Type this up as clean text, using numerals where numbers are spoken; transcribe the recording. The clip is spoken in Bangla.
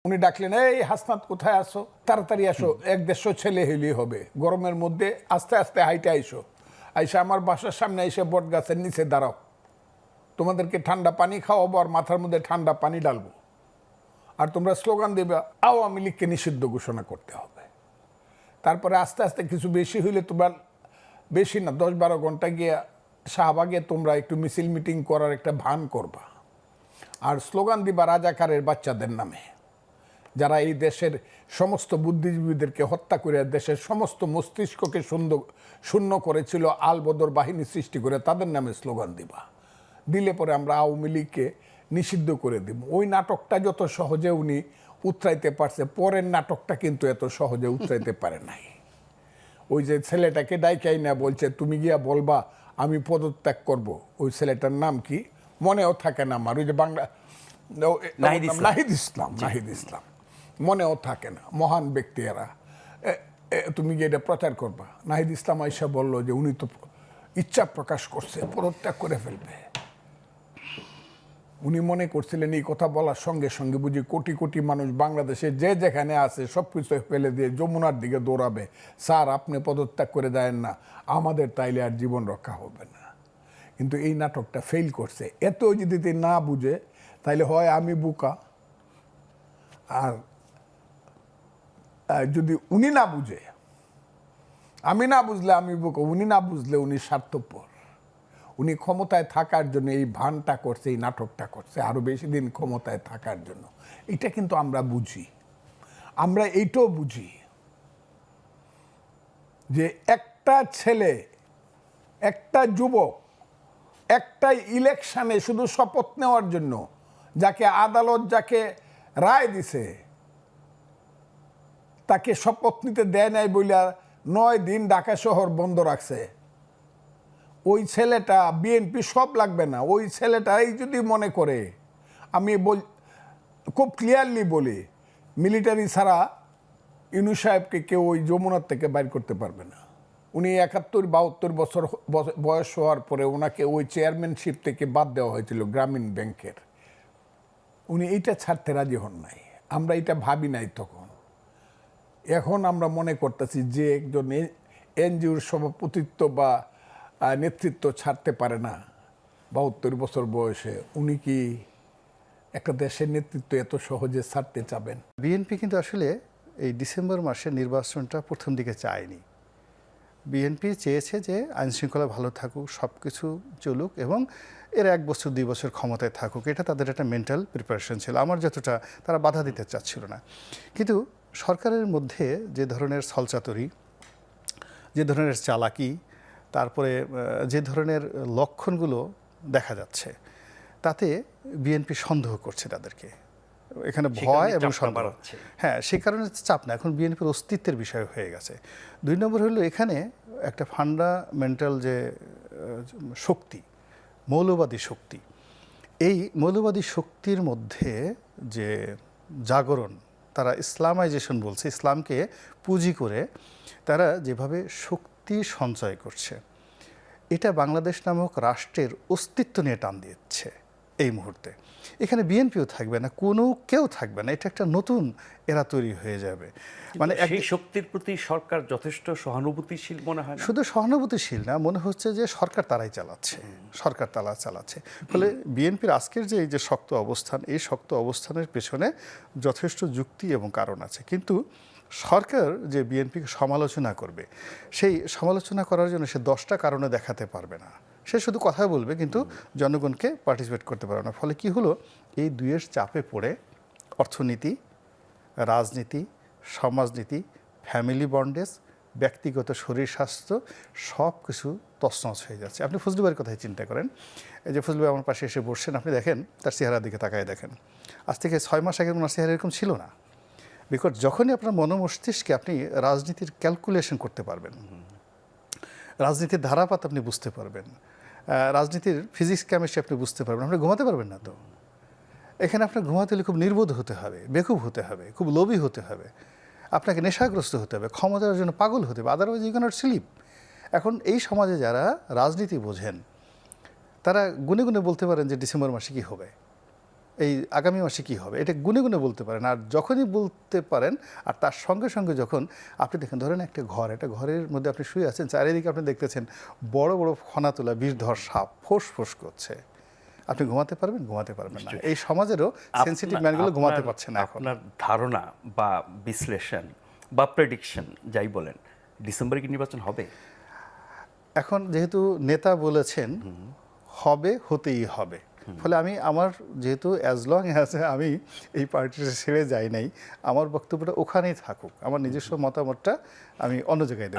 উনি ডাকলেন, এই হাসনাত কোথায় আসো, তাড়াতাড়ি আসো, 150 ছেলে হইলেই হবে, গরমের মধ্যে আস্তে আস্তে হাইটে আইসো, আইসা আমার বাসার সামনে এসে বট গাছের নিচে দাঁড়াও, তোমাদেরকে ঠান্ডা পানি খাওয়াবো আর মাথার মধ্যে ঠান্ডা পানি ডালবো, আর তোমরা স্লোগান দেবে আওয়ামী লীগকে নিষিদ্ধ ঘোষণা করতে হবে। তারপরে আস্তে আস্তে কিছু বেশি হইলে তোমরা, বেশি না 10-12 ঘন্টা গিয়ে শাহবাগে তোমরা একটু মিছিল মিটিং করার একটা ভান করবা, আর স্লোগান দিবা রাজাকারের বাচ্চাদের নামে, যারা এই দেশের সমস্ত বুদ্ধিজীবীদেরকে হত্যা করে দেশের সমস্ত মস্তিষ্ককে শূন্য করেছিল, আলবদর বাহিনী সৃষ্টি করে তাদের নামে স্লোগান দিবা। দিলে পরে আমরা আওয়ামী লীগকে নিষিদ্ধ করে দিব। ওই নাটকটা যত সহজে উনি উতরাইতে পারছে, পরের নাটকটা কিন্তু এত সহজে উতরাইতে পারে নাই। ওই যে ছেলেটাকে ডাইকাই না বলছে তুমি গিয়া বলবা আমি পদত্যাগ করব, ওই ছেলেটার নাম কি মনেও থাকে না আমার, ওই যে বাংলা নাহিদ ইসলাম মনেও থাকে না, মহান ব্যক্তি এরা। তুমি গিয়ে এটা প্রচার করবা। নাহিদ ইসলাম আইসা বললো যে উনি তো ইচ্ছা প্রকাশ করছে, পদত্যাগ করে ফেলবে। উনি মনে করছিলেন এই কথা বলার সঙ্গে সঙ্গে বুঝি কোটি কোটি মানুষ বাংলাদেশে যে যেখানে আছে সব কিছু ফেলে দিয়ে যমুনার দিকে দৌড়াবে, স্যার আপনি পদত্যাগ করে দেন না, আমাদের তাইলে আর জীবন রক্ষা হবে না। কিন্তু এই নাটকটা ফেল করছে। এত যদি না বুঝে তাইলে হয় আমি বোকা, আর যদি উনি না বুঝে, আমি না বুঝলে আমি বোকা, উনি না বুঝলে উনি স্বার্থপর। উনি ক্ষমতায় থাকার জন্য এই ভানটা করছে, এই নাটকটা করছে, আরো বেশি দিন ক্ষমতায় থাকার জন্য। এটা কিন্তু আমরা বুঝি, আমরা এইটাও বুঝি যে একটা ছেলে, একটা যুবক, একটা ইলেকশনে শুধু শপথ নেওয়ার জন্য, যাকে আদালত যাকে রায় দিছে তাকে শপথ নিতে দেয় নাই বইলা 9 দিন ঢাকা শহর বন্ধ রাখছে। ওই ছেলেটা বিএনপি সব লাগবে না, ওই ছেলেটাই যদি মনে করে, আমি খুব ক্লিয়ারলি বলি, মিলিটারি ছাড়া ইউনূস সাহেবকে কেউ ওই যমুনার থেকে বাইর করতে পারবে না। উনি 71-72 বছর বয়স হওয়ার পরে ওনাকে ওই চেয়ারম্যানশিপ থেকে বাদ দেওয়া হয়েছিল গ্রামীণ ব্যাংকের। উনি এইটা ছাড়তে রাজি হন নাই, আমরা এটা ভাবি নাই তখন। এখন আমরা মনে করতেছি যে একজন এনজিওর সভাপতিত্ব বা নেতৃত্ব ছাড়তে পারে না 72 বছর বয়সে, উনি কি একটা দেশের নেতৃত্ব এত সহজে ছাড়তে চাবেন? বিএনপি কিন্তু আসলে এই ডিসেম্বর মাসের নির্বাচনটা প্রথম দিকে চায়নি। বিএনপি চেয়েছে যে আইনশৃঙ্খলা ভালো থাকুক, সব কিছু চলুক এবং এর 1 বছর 2 বছর ক্ষমতায় থাকুক, এটা তাদের একটা মেন্টাল প্রিপারেশন ছিল। আমার যতটা তারা বাধা দিতে চাচ্ছিল না। কিন্তু সরকারের মধ্যে যে ধরনের ছলচাতুরি, যে ধরনের চালাকি, তারপরে যে ধরনের লক্ষণগুলো দেখা যাচ্ছে, তাতে বিএনপি সন্দেহ করছে তাদেরকে। এখানে ভয় এবং সন্দেহ, হ্যাঁ, সে কারণে চাপ না, এখন বিএনপির অস্তিত্বের বিষয় হয়ে গেছে। 2 নম্বর হলো এখানে একটা ফান্ডামেন্টাল যে শক্তি, মৌলবাদী শক্তি, এই মৌলবাদী শক্তির মধ্যে যে জাগরণ, তারা ইসলামাইজেশন বলছে, ইসলামকে পুঁজি করে তারা যেভাবে শক্তি সঞ্চয় করছে, এটা বাংলাদেশ নামক রাষ্ট্রের অস্তিত্ব নিয়ে টান দিচ্ছে এই মুহূর্তে। এখানে বিএনপিও থাকবে না, কোনো কেউ থাকবে না, এটা একটা নতুন এরা তৈরি হয়ে যাবে। মানে এই শক্তির প্রতি সরকার যথেষ্ট সহানুভূতিশীল মনে হয়? শুধু সহানুভূতিশীল না, মনে হচ্ছে যে সরকার তারাই চালাচ্ছে, সরকার তারা চালাচ্ছে। ফলে বিএনপির আজকের যে এই যে শক্ত অবস্থান, এই শক্ত অবস্থানের পেছনে যথেষ্ট যুক্তি এবং কারণ আছে। কিন্তু সরকার যে বিএনপিকে সমালোচনা করবে, সেই সমালোচনা করার জন্য সে 10টা কারণে দেখাতে পারবে না। সে শুধু কথা বলবে কিন্তু জনগণকে পার্টিসিপেট করতে পারবে না। ফলে কি হলো, এই দুইয়ের চাপে পড়ে অর্থনীতি, রাজনীতি, সমাজনীতি, ফ্যামিলি বন্ডেজ, ব্যক্তিগত শরীর স্বাস্থ্য সব কিছু তছনছ হয়ে যাচ্ছে। আপনি ফজলু ভাইয়ের কথাই চিন্তা করেন। এই যে ফজলু ভাই আমার পাশে এসে বসছেন, আপনি দেখেন তার চেহারার দিকে তাকায় দেখেন, আজ থেকে 6 মাস আগে ওনার চেহারা এরকম ছিল না। বিকজ যখনই আপনার মনোমস্তিষ্কে আপনি রাজনীতির ক্যালকুলেশন করতে পারবেন, রাজনীতির ধারাপাত আপনি বুঝতে পারবেন, রাজনীতির ফিজিক্স কেমিস্ট্রি আপনি বুঝতে পারবেন, আপনি ঘুমাতে পারবেন না। তো এখানে আপনার ঘুমাতে হলে খুব নির্বোধ হতে হবে, বেকুব হতে হবে, খুব লোভী হতে হবে, আপনাকে নেশাগ্রস্ত হতে হবে, ক্ষমতার জন্য পাগল হতে হবে, আদারওয়াইজ ইউ ক্যানট স্লিপ। এখন এই সমাজে যারা রাজনীতি বোঝেন তারা গুনে গুনে বলতে পারেন যে ডিসেম্বর মাসে কী হবে। এই আগামী মাসে কি হবে এটা গুনে গুনে বলতে পারেন। আর যখনই বলতে পারেন আর তার সঙ্গে সঙ্গে যখন আপনি দেখেন ধরেন একটা ঘরের মধ্যে আপনি শুয়ে আছেন, চারিদিকে আপনি দেখতেছেন বড় বড় ফনা তোলা বিষধর সাপ ফোঁস ফোঁস করছে, আপনি ঘুমাতে পারবেন? ঘুমাতে পারবেন না। এই সমাজেরও সেনসিটিভ ম্যানগুলো ঘুমাতে পারছে না এখন। আপনার ধারণা বা বিশ্লেষণ বা প্রেডিকশন যাই বলেন, ডিসেম্বরে কি নির্বাচন হবে? এখন যেহেতু নেতা বলেছেন হবে, হতেই হবে, ফলে আমি আমার যেহেতু অ্যাজ লং অ্যাজ আমি এই পার্টিটা ছেড়ে যাই নাই, আমার বক্তব্যটা ওখানেই থাকুক, আমার নিজস্ব মতামতটা আমি অন্য জায়গায় দেবো।